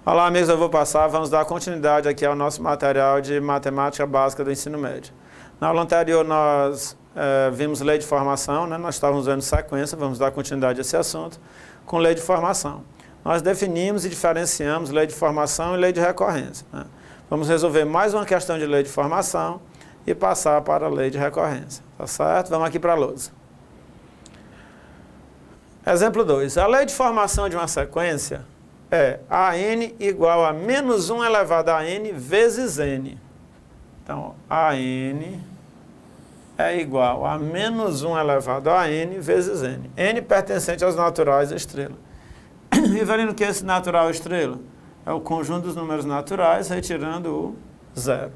Olá, amigos, eu vou passar, vamos dar continuidade aqui ao nosso material de matemática básica do ensino médio. Na aula anterior nós vimos lei de formação, né? Nós estávamos vendo sequência, vamos dar continuidade a esse assunto com lei de formação. Nós definimos e diferenciamos lei de formação e lei de recorrência, né? Vamos resolver mais uma questão de lei de formação e passar para a lei de recorrência, tá certo? Vamos aqui para a lousa. Exemplo 2. A lei de formação de uma sequência é AN igual a menos 1 elevado a N vezes N. Então, AN é igual a menos 1 elevado a N vezes N. N pertencente aos naturais da estrela. Rivelino, o que é esse natural estrela? É o conjunto dos números naturais, retirando o zero.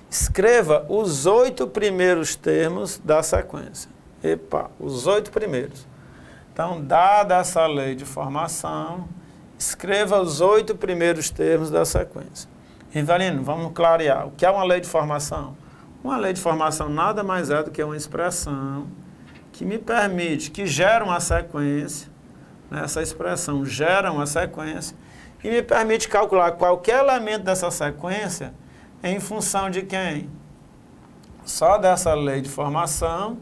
Escreva os 8 primeiros termos da sequência. Epa, os 8 primeiros. Então, dada essa lei de formação, escreva os 8 primeiros termos da sequência. Rivelino, vamos clarear. O que é uma lei de formação? Uma lei de formação nada mais é do que uma expressão que me permite, que gera uma sequência, né? Essa expressão gera uma sequência, e me permite calcular qualquer elemento dessa sequência em função de quem? Só dessa lei de formação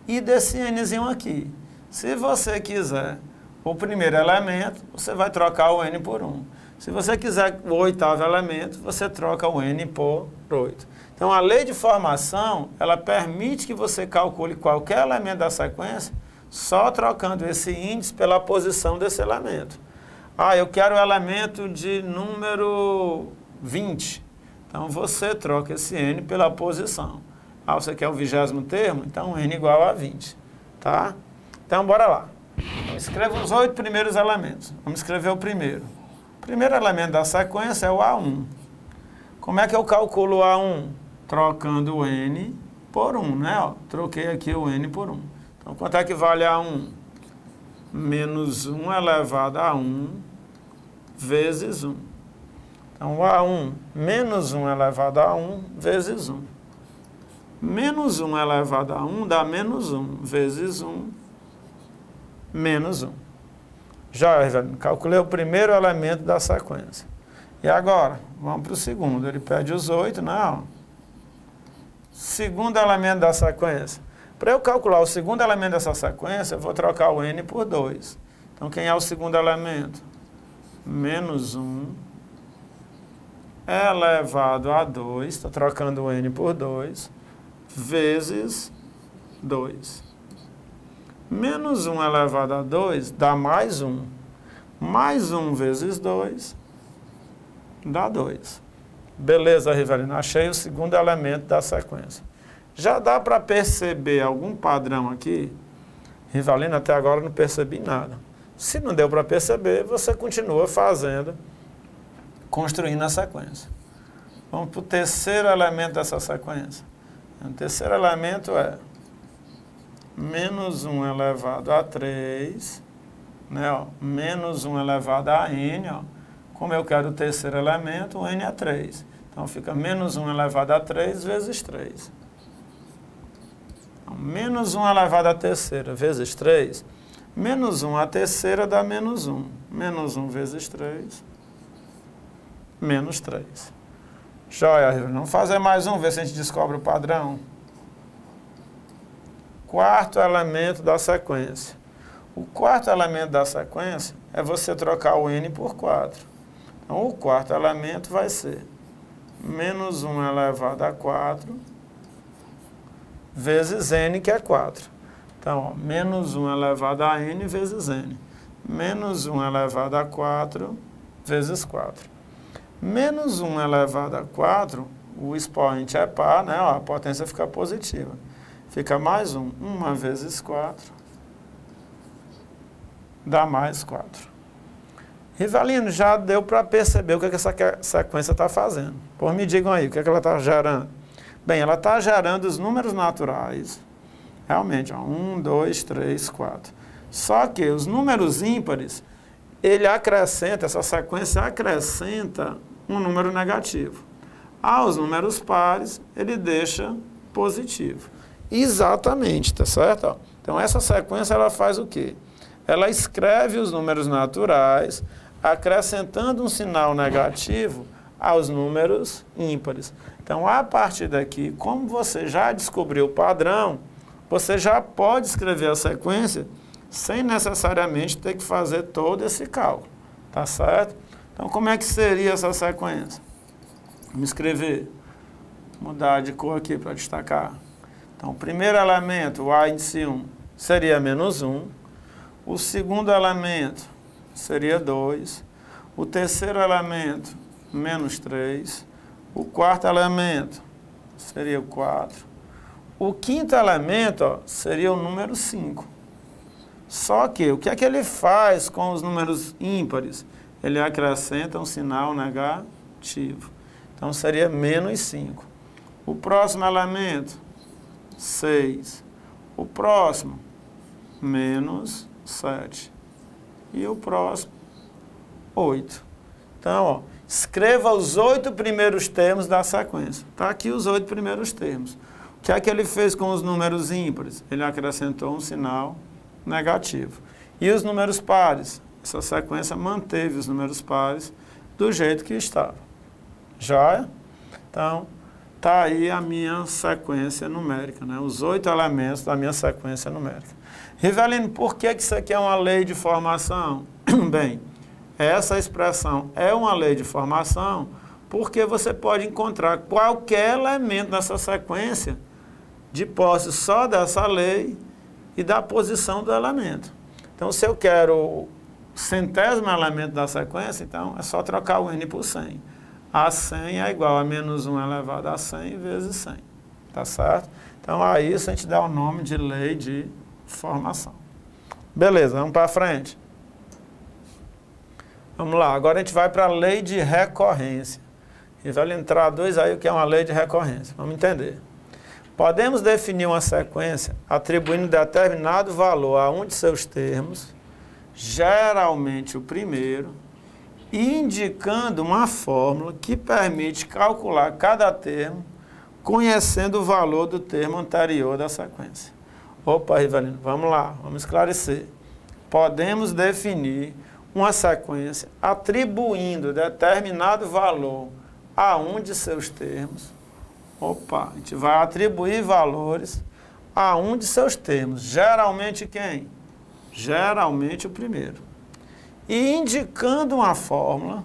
e desse Nzinho aqui. Se você quiser o primeiro elemento, você vai trocar o N por 1. Se você quiser o 8º elemento, você troca o N por 8. Então, a lei de formação, ela permite que você calcule qualquer elemento da sequência só trocando esse índice pela posição desse elemento. Ah, eu quero o elemento de número 20. Então, você troca esse N pela posição. Ah, você quer o 20º termo? Então, N igual a 20. Tá? Então, bora lá. Então, escreva os 8 primeiros elementos. Vamos escrever o primeiro. O primeiro elemento da sequência é o A1. Como é que eu calculo o A1? Trocando o N por 1, né? Ó, troquei aqui o N por 1. Então, quanto é que vale A1? Menos 1 elevado a 1 vezes 1. Então, o A1 menos 1 elevado a 1 vezes 1. Menos 1 elevado a 1 dá menos 1 vezes 1 menos 1. Já, calculei o primeiro elemento da sequência. E agora, vamos para o segundo. Ele pede os 8, não. Segundo elemento da sequência. Para eu calcular o segundo elemento dessa sequência, eu vou trocar o N por 2. Então, quem é o segundo elemento? Menos 1 elevado a 2, estou trocando o N por 2, vezes 2. Menos 1 elevado a 2 dá mais 1. Mais 1 vezes 2 dá 2. Beleza, Rivelino, achei o segundo elemento da sequência. Já dá para perceber algum padrão aqui? Rivelino, até agora não percebi nada. Se não deu para perceber, você continua fazendo, construindo a sequência. Vamos para o terceiro elemento dessa sequência. O terceiro elemento é menos 1 elevado a 3, né, ó, menos 1 elevado a N, ó. Como eu quero o terceiro elemento, o N é 3. Então, fica menos 1 elevado a 3 vezes 3. Então, menos 1 elevado a terceira vezes 3, menos 1 a terceira dá menos 1. Menos 1 vezes 3, menos 3. Joia, vamos fazer mais um, ver se a gente descobre o padrão. Quarto elemento da sequência. O quarto elemento da sequência é você trocar o N por 4. Então, o quarto elemento vai ser menos 1 elevado a 4 vezes N, que é 4. Então, ó, menos 1 elevado a N vezes N. Menos 1 elevado a 4 vezes 4. Menos 1 elevado a 4, o expoente é par, né? Ó, a potência fica positiva. Fica mais 1. 1 vezes 4 dá mais 4. Rivelino, já deu para perceber o que essa sequência está fazendo. Por me digam aí, o que ela está gerando? Bem, ela está gerando os números naturais. Realmente, ó, 1, 2, 3, 4. Só que os números ímpares, ele acrescenta, essa sequência acrescenta um número negativo. Aos números pares, ele deixa positivo. Exatamente, tá certo? Ó, então, essa sequência, ela faz o quê? Ela escreve os números naturais, acrescentando um sinal negativo aos números ímpares. Então, a partir daqui, como você já descobriu o padrão, você já pode escrever a sequência sem necessariamente ter que fazer todo esse cálculo. Tá certo? Então, como é que seria essa sequência? Vamos escrever. Mudar de cor aqui para destacar. Então, o primeiro elemento, o A índice 1, seria menos 1. O segundo elemento seria 2. O terceiro elemento, menos 3. O quarto elemento seria o 4. O quinto elemento, ó, seria o número 5. Só que, o que é que ele faz com os números ímpares? Ele acrescenta um sinal negativo. Então, seria menos 5. O próximo elemento, 6. O próximo, menos 7. E o próximo, 8. Então, ó, escreva os 8 primeiros termos da sequência. Está aqui os 8 primeiros termos. O que é que ele fez com os números ímpares? Ele acrescentou um sinal negativo. E os números pares? Essa sequência manteve os números pares do jeito que estava. Joia? Então, está aí a minha sequência numérica, né? Os 8 elementos da minha sequência numérica. Rivelino, por que isso aqui é uma lei de formação? Bem, essa expressão é uma lei de formação porque você pode encontrar qualquer elemento dessa sequência de posse só dessa lei e da posição do elemento. Então, se eu quero o centésimo elemento da sequência, então é só trocar o n por 100. A 100 é igual a menos 1 elevado a 100 vezes 100. Tá certo? Então, a isso a gente dá o nome de lei de formação. Beleza, vamos para frente. Vamos lá, agora a gente vai para a lei de recorrência. E vai traduz aí o que é uma lei de recorrência. Vamos entender. Podemos definir uma sequência atribuindo determinado valor a um de seus termos, geralmente o primeiro, indicando uma fórmula que permite calcular cada termo, conhecendo o valor do termo anterior da sequência. Opa, Rivelino, vamos lá, vamos esclarecer. Podemos definir uma sequência atribuindo determinado valor a um de seus termos. Opa, a gente vai atribuir valores a um de seus termos. Geralmente quem? Geralmente o primeiro. E indicando uma fórmula,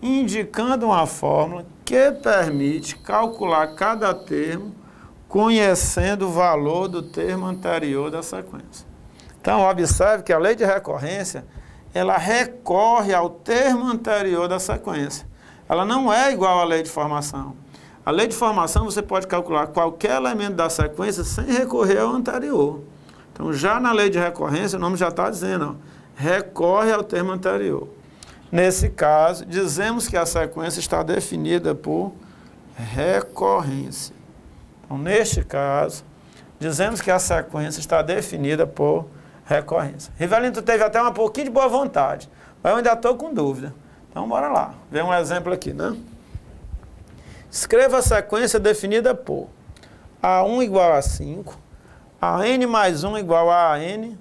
indicando uma fórmula que permite calcular cada termo, conhecendo o valor do termo anterior da sequência. Então, observe que a lei de recorrência, ela recorre ao termo anterior da sequência. Ela não é igual à lei de formação. A lei de formação, você pode calcular qualquer elemento da sequência sem recorrer ao anterior. Então, já na lei de recorrência, o nome já está dizendo, ó, recorre ao termo anterior. Nesse caso, dizemos que a sequência está definida por recorrência. Então, neste caso, dizemos que a sequência está definida por recorrência. Rivelino, tu teve até um pouquinho de boa vontade, mas eu ainda estou com dúvida. Então, bora lá. Vê um exemplo aqui, né? Escreva a sequência definida por A1 igual a 5, a n mais 1 igual a n,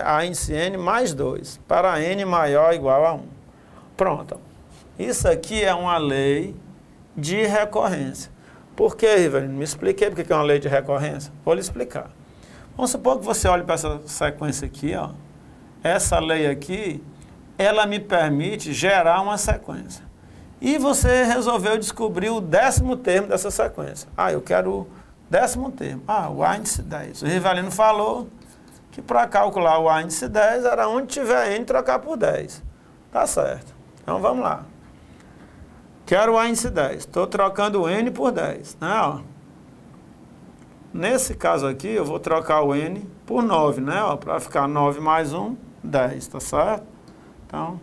a índice n mais 2, para n maior ou igual a 1. Pronto. Isso aqui é uma lei de recorrência. Por que, Rivelino? Me expliquei porque é uma lei de recorrência. Vou lhe explicar. Vamos supor que você olhe para essa sequência aqui, ó. Essa lei aqui, ela me permite gerar uma sequência. E você resolveu descobrir o 10º termo dessa sequência. Ah, eu quero o 10º termo. Ah, o A índice 10. O Rivelino falou que para calcular o A índice 10 era onde tiver n trocar por 10. Tá certo. Então vamos lá. Quero o A índice 10. Estou trocando o n por 10. Né, ó. Nesse caso aqui, eu vou trocar o n por 9, né? Para ficar 9 mais 1, 10, tá certo? Então,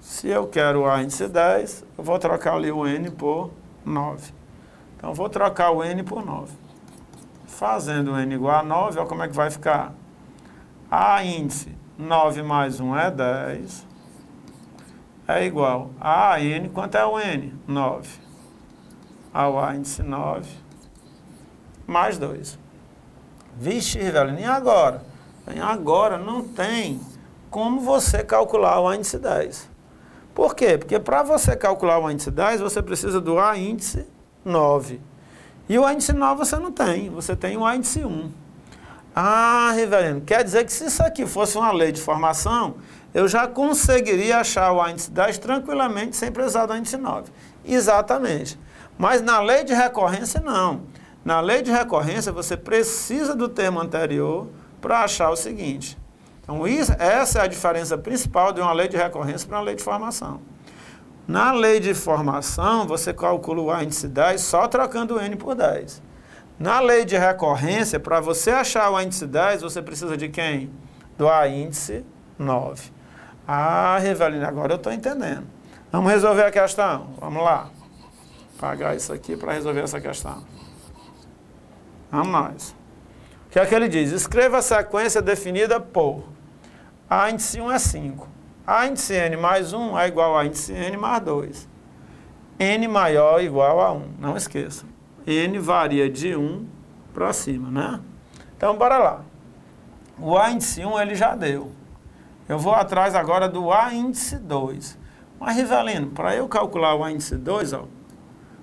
se eu quero o A índice 10, eu vou trocar ali o n por 9. Então, eu vou trocar o n por 9. Fazendo o n igual a 9, olha como é que vai ficar. A índice 9 mais 1 é 10. É igual a n, quanto é o n? 9. Ao A índice 9. Mais 2. Vixe, Rivelino, e agora? Agora não tem como você calcular o índice 10. Por quê? Porque para você calcular o índice 10, você precisa do A índice 9. E o índice 9 você não tem, você tem o índice 1. Ah, Rivelino, quer dizer que se isso aqui fosse uma lei de formação, eu já conseguiria achar o índice 10 tranquilamente sem precisar do índice 9. Exatamente. Mas na lei de recorrência, não. Na lei de recorrência, você precisa do termo anterior para achar o seguinte. Então, essa é a diferença principal de uma lei de recorrência para uma lei de formação. Na lei de formação, você calcula o índice 10 só trocando o N por 10. Na lei de recorrência, para você achar o índice 10, você precisa de quem? Do A índice 9. Ah, Rivelino, agora eu estou entendendo. Vamos resolver a questão. Vamos lá. Apagar isso aqui para resolver essa questão. Vamos nós. O que é que ele diz? Escreva a sequência definida por A índice 1 é 5. A índice N mais 1 é igual a índice N mais 2. N maior ou igual a 1. Não esqueça. N varia de 1 para cima, né? Então, bora lá. O A índice 1 ele já deu. Eu vou atrás agora do A índice 2. Mas, Rivelino, para eu calcular o A índice 2, ó,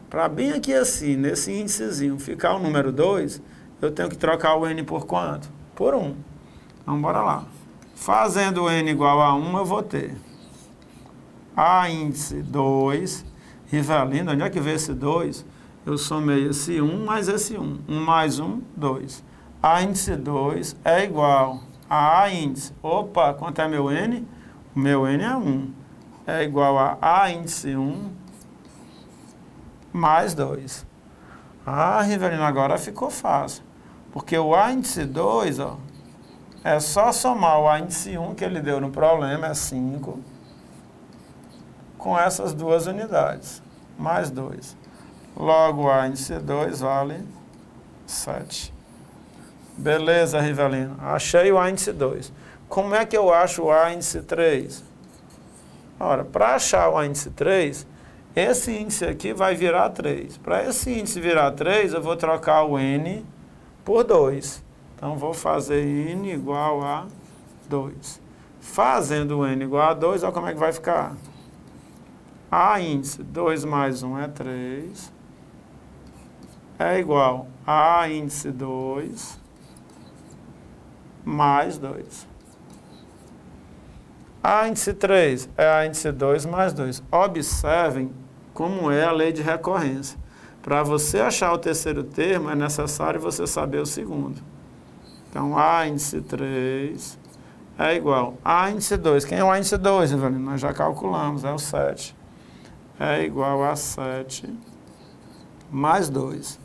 para bem aqui assim, nesse índicezinho, ficar o número 2, eu tenho que trocar o N por quanto? Por 1. Então, bora lá. Fazendo o N igual a 1, eu vou ter A índice 2. Rivelino, onde é que vê esse 2? Eu somei esse 1 mais esse 1. 1 mais 1, 2. A índice 2 é igual a A índice. Opa, quanto é meu N? O meu N é 1. É igual a A índice 1 mais 2. Ah, Rivelino, agora ficou fácil. Porque o A índice 2, ó, é só somar o A índice 1 que ele deu no problema, é 5, com essas duas unidades, mais 2. Logo, o A índice 2 vale 7. Beleza, Rivelino. Achei o A índice 2. Como é que eu acho o A índice 3? Ora, para achar o A índice 3, esse índice aqui vai virar 3. Para esse índice virar 3, eu vou trocar o N por 2. Então, vou fazer N igual a 2. Fazendo o N igual a 2, olha como é que vai ficar. A índice 2 mais 1 é 3. É igual a A índice 2 mais 2. A índice 3 é A índice 2 mais 2. Observem como é a lei de recorrência. Para você achar o terceiro termo, é necessário você saber o segundo. Então, A índice 3 é igual a A índice 2. Quem é o A índice 2, Rivelino? Nós já calculamos, é o 7. É igual a 7 mais 2.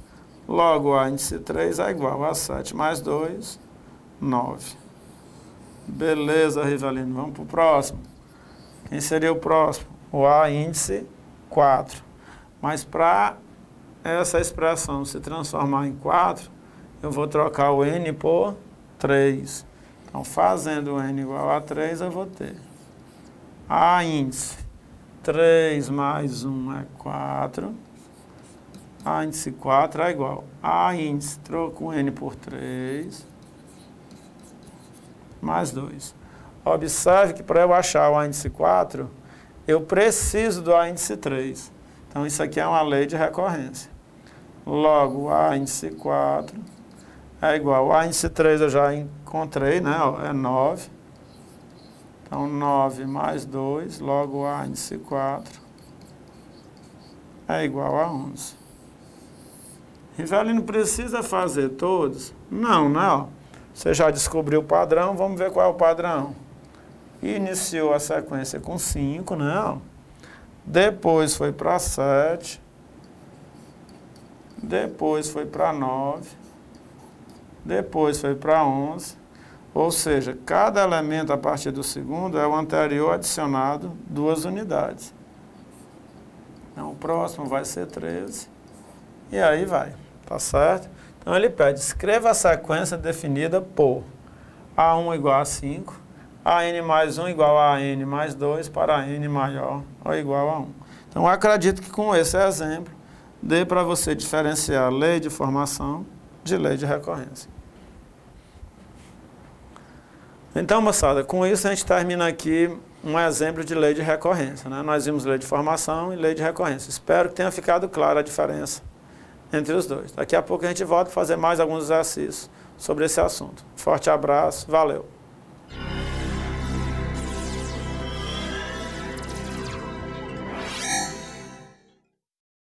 Logo, A índice 3 é igual a 7 mais 2, 9. Beleza, Rivelino. Vamos para o próximo. Quem seria o próximo? O A índice 4. Mas para essa expressão se transformar em 4, eu vou trocar o N por 3. Então, fazendo o N igual a 3, eu vou ter A índice 3 mais 1 é 4. A índice 4 é igual a índice, troco o N por 3, mais 2. Observe que para eu achar o A índice 4, eu preciso do A índice 3. Então, isso aqui é uma lei de recorrência. Logo, A índice 4 é igual a índice 3, eu já encontrei, né? É 9. Então, 9 mais 2, logo A índice 4 é igual a 11. Rivelino, precisa fazer todos? Não, não. Você já descobriu o padrão, vamos ver qual é o padrão. Iniciou a sequência com 5, né? Depois foi para 7. Depois foi para 9. Depois foi para 11. Ou seja, cada elemento a partir do segundo é o anterior adicionado 2 unidades. Então, o próximo vai ser 13. E aí vai, tá certo? Então, ele pede, escreva a sequência definida por A1 igual a 5, AN mais 1 igual a AN mais 2 para N maior ou igual a 1. Então, eu acredito que com esse exemplo, dê para você diferenciar lei de formação de lei de recorrência. Então, moçada, com isso a gente termina aqui um exemplo de lei de recorrência, né? Nós vimos lei de formação e lei de recorrência. Espero que tenha ficado clara a diferença entre os dois. Daqui a pouco a gente volta a fazer mais alguns exercícios sobre esse assunto. Forte abraço, valeu!